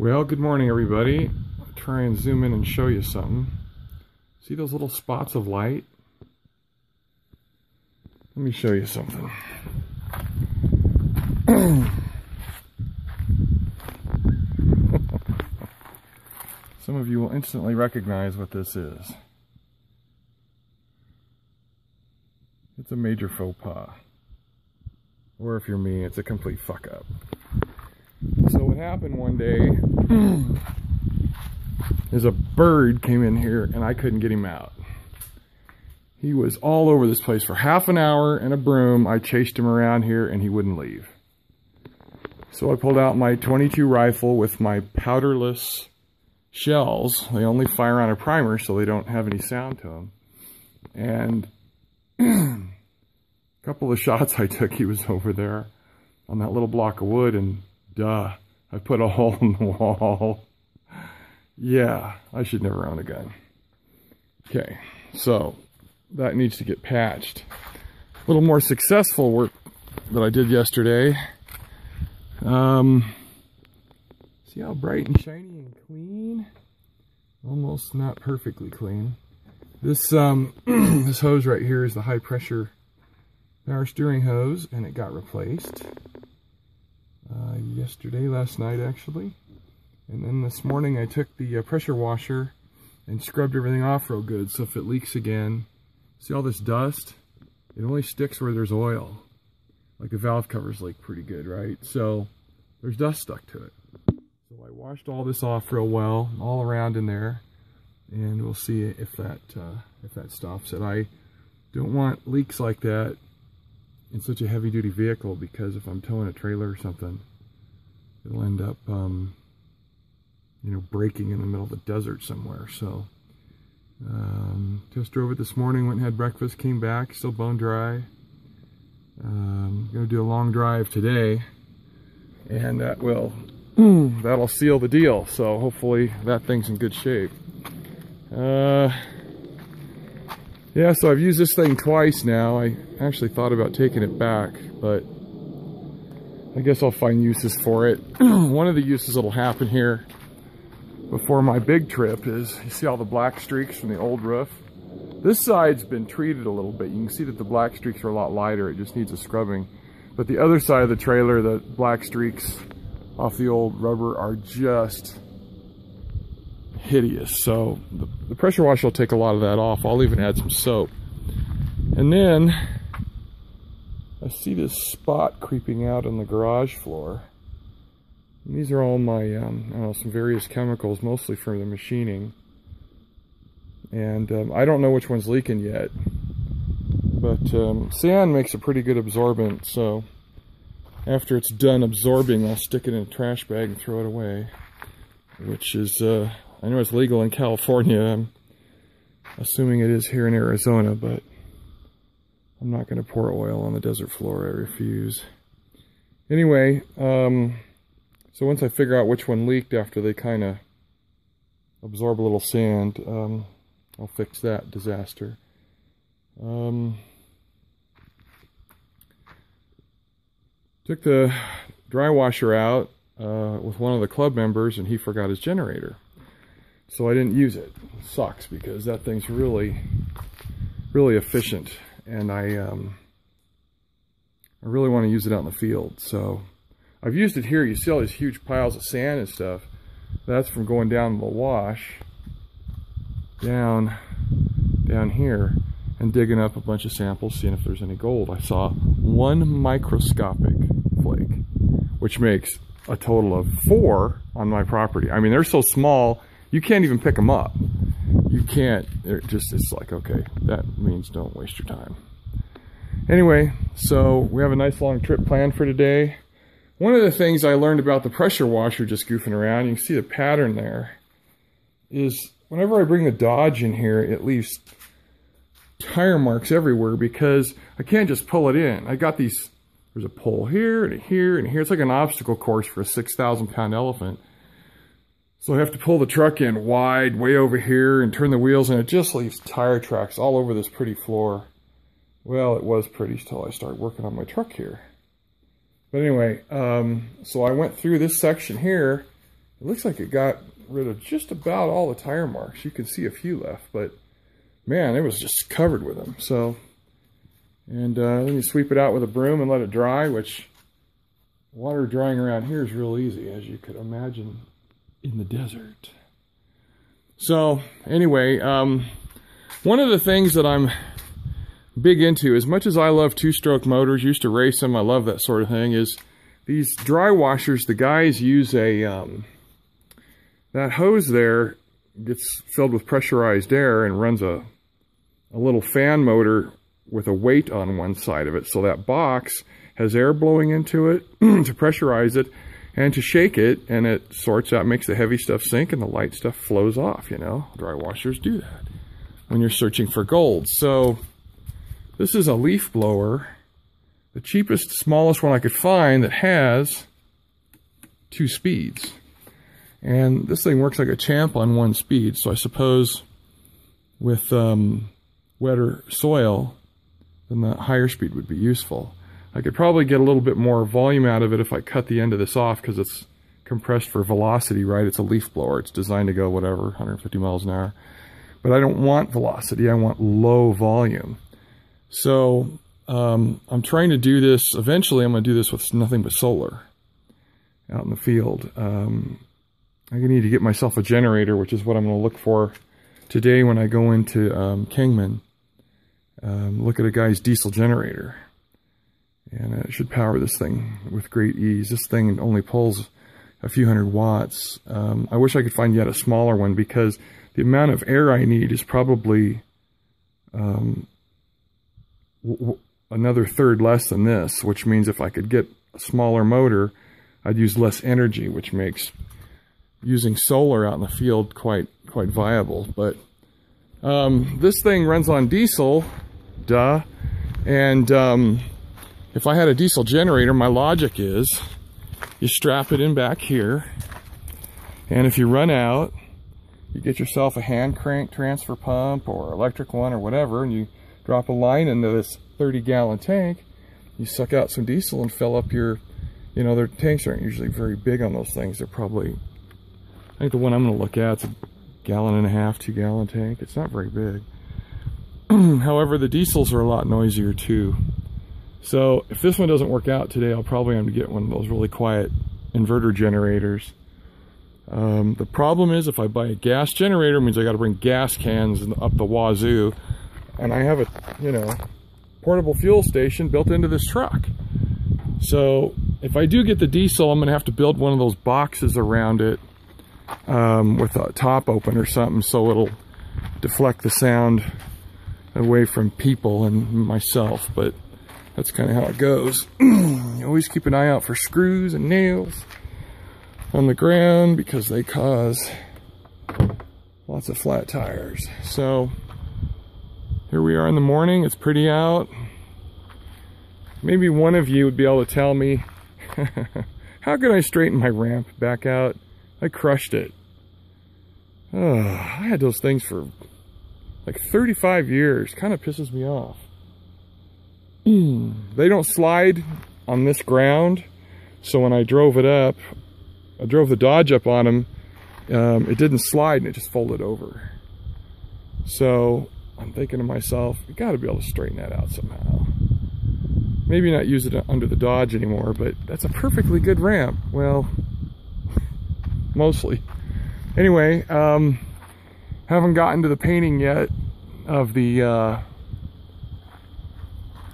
Well, good morning, everybody. I'll try and zoom in and show you something. See those little spots of light? Let me show you something. Some of you will instantly recognize what this is. It's a major faux pas. Or if you're me, it's a complete fuck up. So what happened one day is a bird came in here and I couldn't get him out. He was all over this place for half an hour in a broom. I chased him around here and he wouldn't leave. So I pulled out my .22 rifle with my powderless shells. They only fire on a primer so they don't have any sound to them. And a couple of shots I took, he was over there on that little block of wood, and duh, I put a hole in the wall. Yeah, I should never own a gun. Okay, so that needs to get patched. A little more successful work that I did yesterday. See how bright and shiny and clean? Almost not perfectly clean. This this hose right here is the high pressure power steering hose, and it got replaced yesterday, last night actually. And then this morning I took the pressure washer and scrubbed everything off real good, so if it leaks again, see all this dust? It only sticks where there's oil. Like the valve covers leak pretty good, right? So there's dust stuck to it. So I washed all this off real well, all around in there, and we'll see if that stops it. I don't want leaks like that in such a heavy-duty vehicle, because if I'm towing a trailer or something, it'll end up, you know, breaking in the middle of the desert somewhere. So, just drove it this morning, went and had breakfast, came back, still bone dry. Gonna do a long drive today, and that will, that'll seal the deal. So hopefully that thing's in good shape. Yeah, so I've used this thing twice now. I actually thought about taking it back, but I guess I'll find uses for it. One of the uses that'll happen here before my big trip is, you see all the black streaks from the old roof? This side's been treated a little bit. You can see that the black streaks are a lot lighter. It just needs a scrubbing. But the other side of the trailer, the black streaks off the old rubber are just hideous. So the pressure washer will take a lot of that off. I'll even add some soap. And then I see this spot creeping out on the garage floor. And these are all my, I don't know, some various chemicals, mostly for the machining. And I don't know which one's leaking yet. But sand makes a pretty good absorbent, so after it's done absorbing, I'll stick it in a trash bag and throw it away. Which is, I know it's legal in California. I'm assuming it is here in Arizona, but I'm not going to pour oil on the desert floor. I refuse. Anyway, so once I figure out which one leaked after they kind of absorb a little sand, I'll fix that disaster. Took the dry washer out with one of the club members, and he forgot his generator. So I didn't use it. Sucks, because that thing's really, really efficient, and I really want to use it out in the field. So I've used it here. You see all these huge piles of sand and stuff. That's from going down the wash, down here, and digging up a bunch of samples, seeing if there's any gold. I saw one microscopic flake, which makes a total of 4 on my property. I mean, they're so small, you can't even pick them up. You can't, it's like, okay, that means don't waste your time. Anyway, so we have a nice long trip planned for today. One of the things I learned about the pressure washer, just goofing around, you can see the pattern there, is whenever I bring the Dodge in here, it leaves tire marks everywhere because I can't just pull it in. I got these, there's a pole here and here and here. It's like an obstacle course for a 6,000-pound elephant. So I have to pull the truck in wide, way over here, and turn the wheels, and it just leaves tire tracks all over this pretty floor. Well, it was pretty till I started working on my truck here. But anyway, so I went through this section here, It looks like it got rid of just about all the tire marks. You can see a few left, but man, it was just covered with them. So, and then you sweep it out with a broom and let it dry, which water drying around here is real easy, as you could imagine in the desert. So anyway, one of the things that I'm big into, as much as I love two-stroke motors, used to race them, I love that sort of thing, is these dry washers. The guys use a, that hose there gets filled with pressurized air and runs a little fan motor with a weight on one side of it. So that box has air blowing into it to pressurize it and to shake it, and it sorts out, makes the heavy stuff sink and the light stuff flows off, you know. Dry washers do that when you're searching for gold. So this is a leaf blower, the cheapest, smallest one I could find that has 2 speeds. And this thing works like a champ on 1 speed, so I suppose with wetter soil, then the higher speed would be useful. I could probably get a little bit more volume out of it if I cut the end of this off, because it's compressed for velocity, right? It's a leaf blower. It's designed to go, whatever, 150 miles an hour. But I don't want velocity. I want low volume. So I'm trying to do this. Eventually, I'm going to do this with nothing but solar out in the field. I need to get myself a generator, which is what I'm going to look for today when I go into Kingman. Look at a guy's diesel generator. And it should power this thing with great ease. This thing only pulls a few hundred watts. I wish I could find yet a smaller one, because the amount of air I need is probably another third less than this, which means if I could get a smaller motor, I'd use less energy, which makes using solar out in the field quite viable. But this thing runs on diesel, duh, and if I had a diesel generator, my logic is you strap it in back here, and if you run out, you get yourself a hand crank transfer pump or electric one or whatever, and you drop a line into this 30-gallon tank, you suck out some diesel and fill up your, you know, their tanks aren't usually very big on those things. They're probably, I think the one I'm going to look at is a 1.5 gallon, 2-gallon tank. It's not very big. However, the diesels are a lot noisier too. So if this one doesn't work out today, I'll probably have to get one of those really quiet inverter generators. The problem is, if I buy a gas generator, it means I got to bring gas cans up the wazoo, and I have a, you know, portable fuel station built into this truck. So if I do get the diesel, I'm going to have to build one of those boxes around it with a top open or something, so it'll deflect the sound away from people and myself. But that's kind of how it goes. You always keep an eye out for screws and nails on the ground, because they cause lots of flat tires. So here we are in the morning. It's pretty out. Maybe one of you would be able to tell me how can I straighten my ramp back out? I crushed it. Oh, I had those things for like 35 years. Kind of pisses me off. They don't slide on this ground, so when I drove it up, I drove the Dodge up on them, it didn't slide and it just folded over. So I'm thinking to myself, you got to be able to straighten that out somehow. Maybe not use it under the Dodge anymore, but that's a perfectly good ramp. Well, mostly. Anyway, haven't gotten to the painting yet of the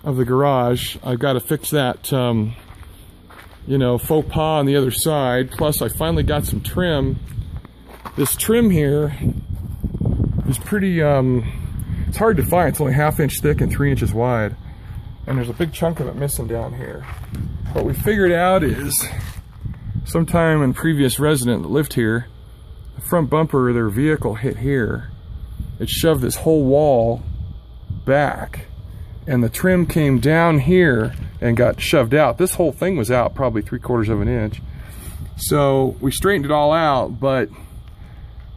garage. I've got to fix that, you know, faux pas on the other side. Plus, I finally got some trim. This trim here is pretty, it's hard to find. It's only 1/2 inch thick and 3 inches wide. And there's a big chunk of it missing down here. What we figured out is, sometime in previous resident that lived here, the front bumper of their vehicle hit here. It shoved this whole wall back, and the trim came down here and got shoved out. This whole thing was out probably 3/4 of an inch. So we straightened it all out, but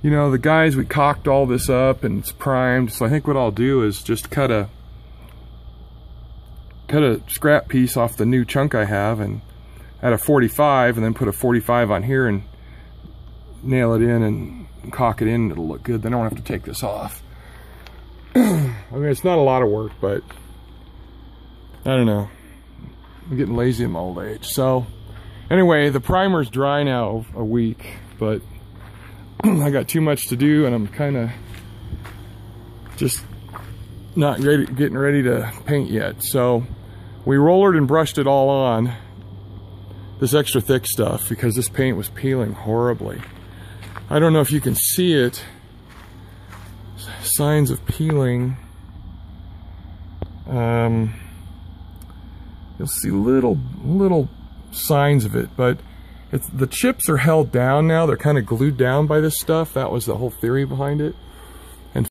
you know, the guys, we caulked all this up and it's primed. So I think what I'll do is just cut a scrap piece off the new chunk I have and at a 45, and then put a 45 on here and nail it in and caulk it in, it'll look good. Then I don't have to take this off. I mean, it's not a lot of work, but I don't know. I'm getting lazy in my old age. So anyway, the primer's dry now a week, but I got too much to do, and I'm kind of just not getting ready to paint yet. So we rollered and brushed it all on, this extra thick stuff, because this paint was peeling horribly. I don't know if you can see it, signs of peeling. You'll see little signs of it, but the chips are held down now. They're kind of glued down by this stuff. That was the whole theory behind it.